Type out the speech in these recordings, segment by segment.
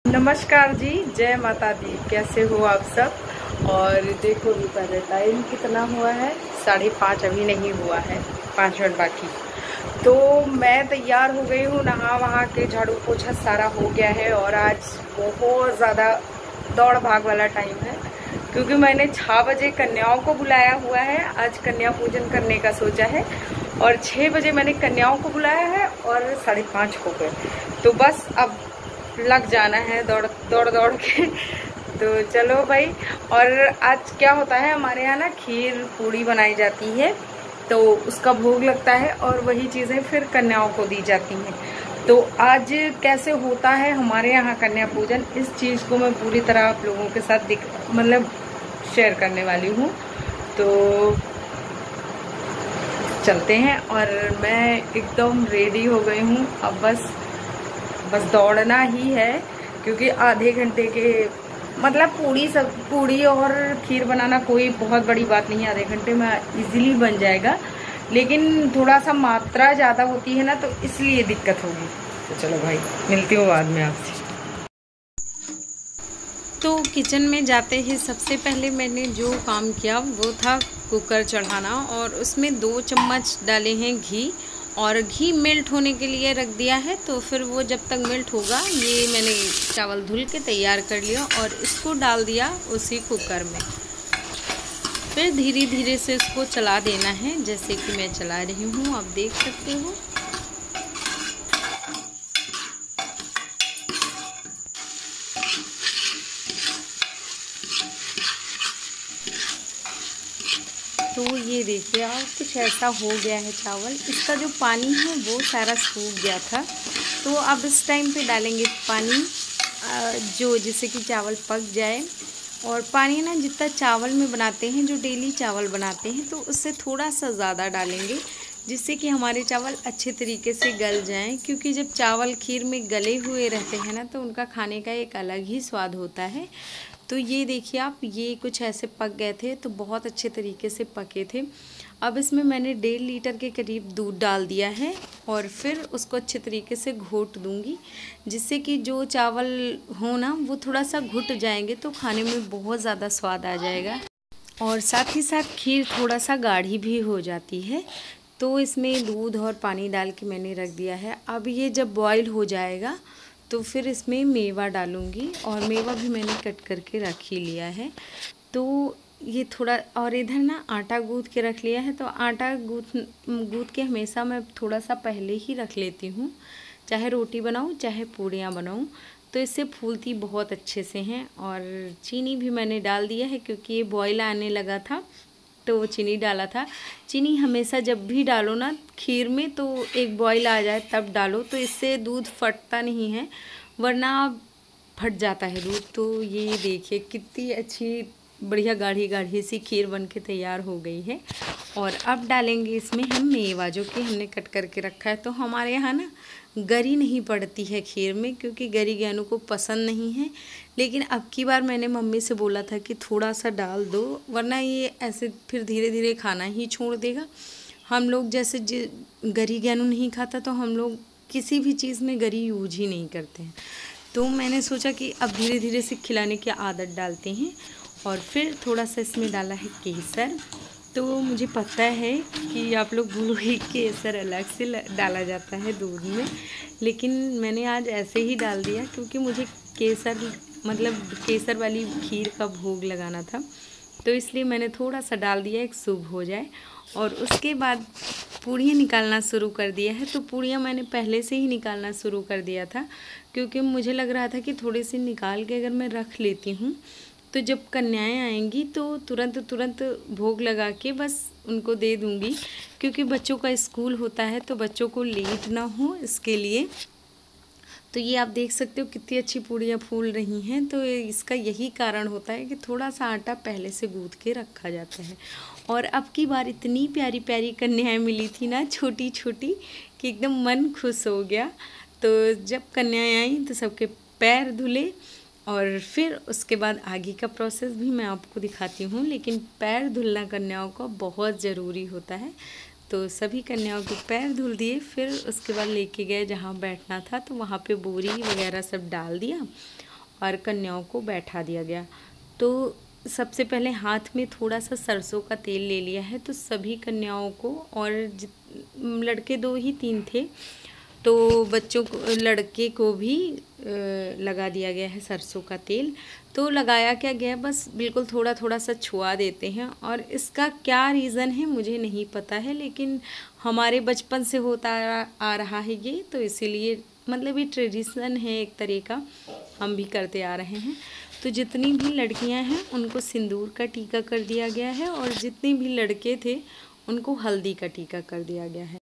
नमस्कार जी, जय माता दी। कैसे हो आप सब। और देखो भी पहले टाइम कितना हुआ है, 5:30 अभी नहीं हुआ है, 5 मिनट बाकी। तो मैं तैयार हो गई हूँ, नहा वहा के झाड़ू पोछा सारा हो गया है। और आज बहुत ज़्यादा दौड़ भाग वाला टाइम है, क्योंकि मैंने 6 बजे कन्याओं को बुलाया हुआ है। आज कन्या पूजन करने का सोचा है और 6 बजे मैंने कन्याओं को बुलाया है और 5:30 हो गए। तो बस अब लग जाना है दौड़ के। तो चलो भाई। और आज क्या होता है, हमारे यहाँ ना खीर पूड़ी बनाई जाती है, तो उसका भोग लगता है और वही चीज़ें फिर कन्याओं को दी जाती हैं। तो आज कैसे होता है हमारे यहाँ कन्या पूजन, इस चीज़ को मैं पूरी तरह आप लोगों के साथ मतलब शेयर करने वाली हूँ। तो चलते हैं। और मैं एकदम रेडी हो गई हूँ। अब बस दौड़ना ही है, क्योंकि आधे घंटे के मतलब पूड़ी और खीर बनाना कोई बहुत बड़ी बात नहीं है, आधे घंटे में इजीली बन जाएगा। लेकिन थोड़ा सा मात्रा ज़्यादा होती है ना, तो इसलिए दिक्कत होगी। तो चलो भाई, मिलती हूँ बाद में आपसे। तो किचन में जाते ही सबसे पहले मैंने जो काम किया वो था कुकर चढ़ाना, और उसमें 2 चम्मच डाले हैं घी, और घी मेल्ट होने के लिए रख दिया है। तो फिर वो जब तक मेल्ट होगा, ये मैंने चावल धुल के तैयार कर लिया और इसको डाल दिया उसी कुकर में। फिर धीरे धीरे से इसको चला देना है, जैसे कि मैं चला रही हूँ, आप देख सकते हो। तो ये देखिए आप, कुछ ऐसा हो गया है चावल। इसका जो पानी है वो सारा सूख गया था। तो अब इस टाइम पे डालेंगे पानी, जिससे कि चावल पक जाए। और पानी ना जितना चावल में बनाते हैं, जो डेली चावल बनाते हैं, तो उससे थोड़ा सा ज़्यादा डालेंगे, जिससे कि हमारे चावल अच्छे तरीके से गल जाएं। क्योंकि जब चावल खीर में गले हुए रहते हैं ना, तो उनका खाने का एक अलग ही स्वाद होता है। तो ये देखिए आप, ये कुछ ऐसे पक गए थे, तो बहुत अच्छे तरीके से पके थे। अब इसमें मैंने 1.5 लीटर के करीब दूध डाल दिया है, और फिर उसको अच्छे तरीके से घोट दूंगी, जिससे कि जो चावल हो ना वो थोड़ा सा घुट जाएंगे, तो खाने में बहुत ज़्यादा स्वाद आ जाएगा। और साथ ही साथ खीर थोड़ा सा गाढ़ी भी हो जाती है। तो इसमें दूध और पानी डाल के मैंने रख दिया है। अब ये जब बॉईल हो जाएगा, तो फिर इसमें मेवा डालूंगी, और मेवा भी मैंने कट करके रख ही लिया है। तो ये थोड़ा, और इधर ना आटा गूँथ के रख लिया है। तो आटा गूँथ के हमेशा मैं थोड़ा सा पहले ही रख लेती हूँ, चाहे रोटी बनाऊँ चाहे पूड़ियाँ बनाऊँ, तो इससे फूलती बहुत अच्छे से हैं। और चीनी भी मैंने डाल दिया है, क्योंकि ये बॉईल आने लगा था, तो चीनी डाला था। चीनी हमेशा जब भी डालो ना खीर में, तो एक बॉईल आ जाए तब डालो, तो इससे दूध फटता नहीं है, वरना फट जाता है दूध। तो ये देखिए कितनी अच्छी बढ़िया गाढ़ी गाढ़ी सी खीर बन के तैयार हो गई है। और अब डालेंगे इसमें हम मेवा, जो कि हमने कट करके रखा है। तो हमारे यहाँ ना गरी नहीं पड़ती है खीर में, क्योंकि गरी ज्ञानू को पसंद नहीं है। लेकिन अब की बार मैंने मम्मी से बोला था कि थोड़ा सा डाल दो, वरना ये ऐसे फिर धीरे धीरे खाना ही छोड़ देगा। हम लोग जैसे गरी ज्ञानू नहीं खाता, तो हम लोग किसी भी चीज़ में गरी यूज ही नहीं करते हैं। तो मैंने सोचा कि अब धीरे धीरे से खिलाने की आदत डालते हैं। और फिर थोड़ा सा इसमें डाला है केसर। तो मुझे पता है कि आप लोग बोलोगे केसर अलग से डाला जाता है दूध में, लेकिन मैंने आज ऐसे ही डाल दिया, क्योंकि मुझे केसर वाली खीर का भोग लगाना था, तो इसलिए मैंने थोड़ा सा डाल दिया, एक शुभ हो जाए। और उसके बाद पूड़ियाँ निकालना शुरू कर दिया है। तो पूड़ियाँ मैंने पहले से ही निकालना शुरू कर दिया था, क्योंकि मुझे लग रहा था कि थोड़ी सी निकाल के अगर मैं रख लेती हूँ, तो जब कन्याएं आएंगी तो तुरंत भोग लगा के बस उनको दे दूँगी, क्योंकि बच्चों का स्कूल होता है, तो बच्चों को लेट ना हो इसके लिए। तो ये आप देख सकते हो कितनी अच्छी पूड़ियाँ फूल रही हैं। तो इसका यही कारण होता है कि थोड़ा सा आटा पहले से गूँथ के रखा जाता है। और अब की बार इतनी प्यारी प्यारी कन्याएं मिली थी ना, छोटी छोटी, कि एकदम मन खुश हो गया। तो जब कन्याएं आई तो सबके पैर धुले और फिर उसके बाद आगे का प्रोसेस भी मैं आपको दिखाती हूँ, लेकिन पैर धुलना कन्याओं का बहुत ज़रूरी होता है। तो सभी कन्याओं के पैर धुल दिए, फिर उसके बाद लेके गए जहाँ बैठना था, तो वहाँ पे बोरी वगैरह सब डाल दिया और कन्याओं को बैठा दिया गया। तो सबसे पहले हाथ में थोड़ा सा सरसों का तेल ले लिया है, तो सभी कन्याओं को, और लड़के 2 ही 3 थे, तो बच्चों को, लड़के को भी लगा दिया गया है सरसों का तेल। तो लगाया क्या गया, बस बिल्कुल थोड़ा थोड़ा सा छुआ देते हैं, और इसका क्या रीज़न है मुझे नहीं पता है, लेकिन हमारे बचपन से होता आ रहा है ये, तो इसीलिए मतलब ये ट्रेडिशन है एक तरह का, हम भी करते आ रहे हैं। तो जितनी भी लड़कियां हैं उनको सिंदूर का टीका कर दिया गया है, और जितने भी लड़के थे उनको हल्दी का टीका कर दिया गया है।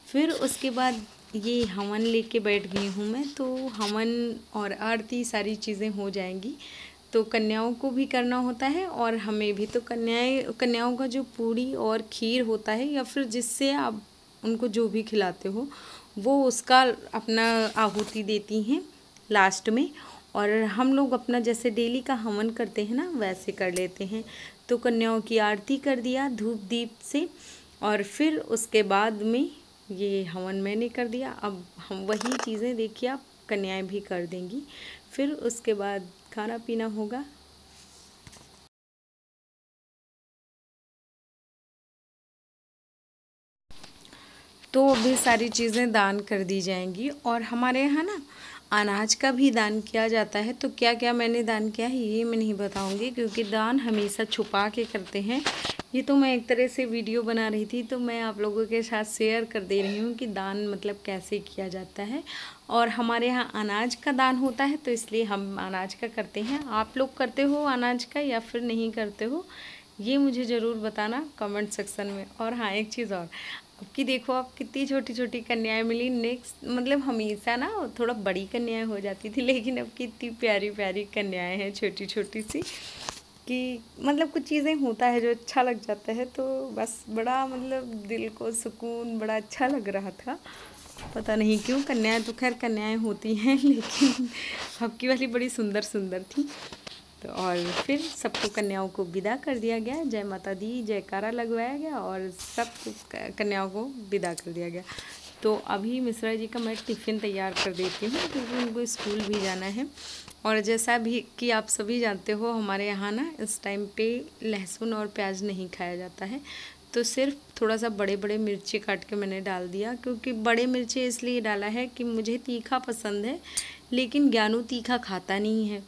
फिर उसके बाद ये हवन लेके बैठ गई हूँ मैं, तो हवन और आरती सारी चीज़ें हो जाएंगी। तो कन्याओं को भी करना होता है और हमें भी। तो कन्याओं का जो पूड़ी और खीर होता है, या फिर जिससे आप उनको जो भी खिलाते हो, वो उसका अपना आहुति देती हैं लास्ट में। और हम लोग अपना जैसे डेली का हवन करते हैं ना, वैसे कर लेते हैं। तो कन्याओं की आरती कर दिया धूप दीप से, और फिर उसके बाद में ये हवन मैंने कर दिया। अब हम वही चीज़ें देखिए आप कन्याएं भी कर देंगी। फिर उसके बाद खाना पीना होगा। तो भी सारी चीज़ें दान कर दी जाएंगी। और हमारे यहाँ ना अनाज का भी दान किया जाता है। तो क्या क्या मैंने दान किया है ये मैं नहीं बताऊंगी, क्योंकि दान हमेशा छुपा के करते हैं। ये तो मैं एक तरह से वीडियो बना रही थी, तो मैं आप लोगों के साथ शेयर कर दे रही हूँ कि दान मतलब कैसे किया जाता है। और हमारे यहाँ अनाज का दान होता है, तो इसलिए हम अनाज का करते हैं। आप लोग करते हो अनाज का या फिर नहीं करते हो, ये मुझे ज़रूर बताना कमेंट सेक्शन में। और हाँ, एक चीज़ और, अब की देखो आप कितनी छोटी छोटी कन्याएं मिली। नेक्स्ट मतलब हमेशा ना थोड़ा बड़ी कन्याएं हो जाती थी, लेकिन अब कितनी प्यारी प्यारी कन्याएं हैं छोटी छोटी सी, कि मतलब कुछ चीज़ें होता है जो अच्छा लग जाता है। तो बस बड़ा मतलब दिल को सुकून, बड़ा अच्छा लग रहा था। पता नहीं क्यों, कन्याएं तो खैर कन्याएं होती हैं, लेकिन अब की वाली बड़ी सुंदर सुंदर थी। तो और फिर सबको कन्याओं को विदा कर दिया गया, जय माता दी जयकारा लगवाया गया और सब कन्याओं को विदा कर दिया गया। तो अभी मिश्रा जी का मैं टिफ़िन तैयार कर देती हूँ, क्योंकि उनको स्कूल भी जाना है। और जैसा भी कि आप सभी जानते हो, हमारे यहाँ ना इस टाइम पे लहसुन और प्याज नहीं खाया जाता है। तो सिर्फ थोड़ा सा बड़े बड़े मिर्ची काट के मैंने डाल दिया, क्योंकि बड़े मिर्ची इसलिए डाला है कि मुझे तीखा पसंद है, लेकिन ज्ञानू तीखा खाता नहीं है,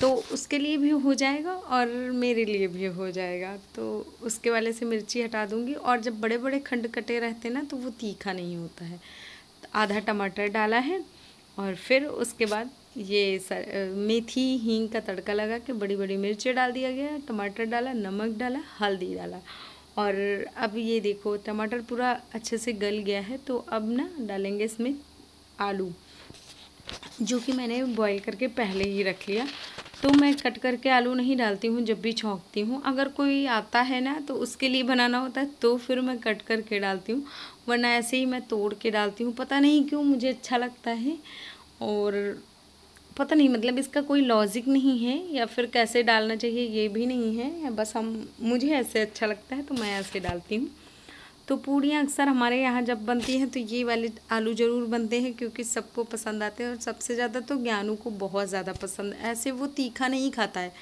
तो उसके लिए भी हो जाएगा और मेरे लिए भी हो जाएगा। तो उसके वाले से मिर्ची हटा दूँगी। और जब बड़े बड़े खंड कटे रहते हैं ना, तो वो तीखा नहीं होता है। तो आधा टमाटर डाला है, और फिर उसके बाद ये मेथी हींग का तड़का लगा के बड़ी बड़ी मिर्ची डाल दिया गया, टमाटर डाला, नमक डाला, हल्दी डाला। और अब ये देखो टमाटर पूरा अच्छे से गल गया है। तो अब ना डालेंगे इसमें आलू, जो कि मैंने बॉईल करके पहले ही रख लिया। तो मैं कट करके आलू नहीं डालती हूँ जब भी छौंकती हूँ। अगर कोई आता है ना तो उसके लिए बनाना होता है, तो फिर मैं कट करके डालती हूँ, वरना ऐसे ही मैं तोड़ के डालती हूँ। पता नहीं क्यों मुझे अच्छा लगता है, और पता नहीं मतलब इसका कोई लॉजिक नहीं है, या फिर कैसे डालना चाहिए ये भी नहीं है, बस मुझे ऐसे अच्छा लगता है तो मैं ऐसे डालती हूँ। तो पूड़ियाँ अक्सर हमारे यहाँ जब बनती हैं तो ये वाले आलू ज़रूर बनते हैं, क्योंकि सबको पसंद आते हैं। और सबसे ज़्यादा तो ज्ञानू को बहुत ज़्यादा पसंद है। ऐसे वो तीखा नहीं खाता है,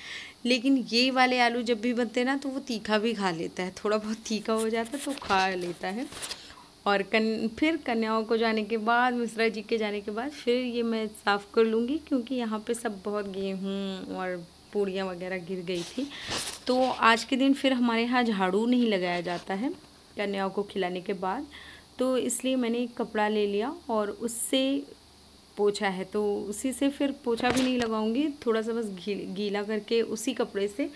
लेकिन ये वाले आलू जब भी बनते हैं ना तो वो तीखा भी खा लेता है, थोड़ा बहुत तीखा हो जाता है तो खा लेता है। और फिर कन्याओं को जाने के बाद, मिश्रा जी के जाने के बाद फिर ये मैं साफ़ कर लूँगी, क्योंकि यहाँ पे सब बहुत गेहूँ और पूड़ियाँ वगैरह गिर गई थी। तो आज के दिन फिर हमारे यहाँ झाड़ू नहीं लगाया जाता है कन्याओं को खिलाने के बाद, तो इसलिए मैंने एक कपड़ा ले लिया और उससे पोछा है, तो उसी से फिर पोछा भी नहीं लगाऊंगी, थोड़ा सा बस गीला करके उसी कपड़े से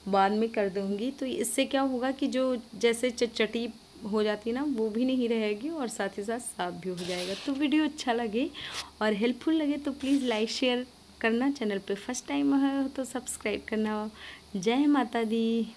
बाद में कर दूंगी। तो इससे क्या होगा कि जो जैसे चटचटी हो जाती है ना, वो भी नहीं रहेगी और साथ ही साथ साफ भी हो जाएगा। तो वीडियो अच्छा लगे और हेल्पफुल लगे तो प्लीज़ लाइक शेयर करना, चैनल पे फर्स्ट टाइम है तो सब्सक्राइब करना। जय माता दी।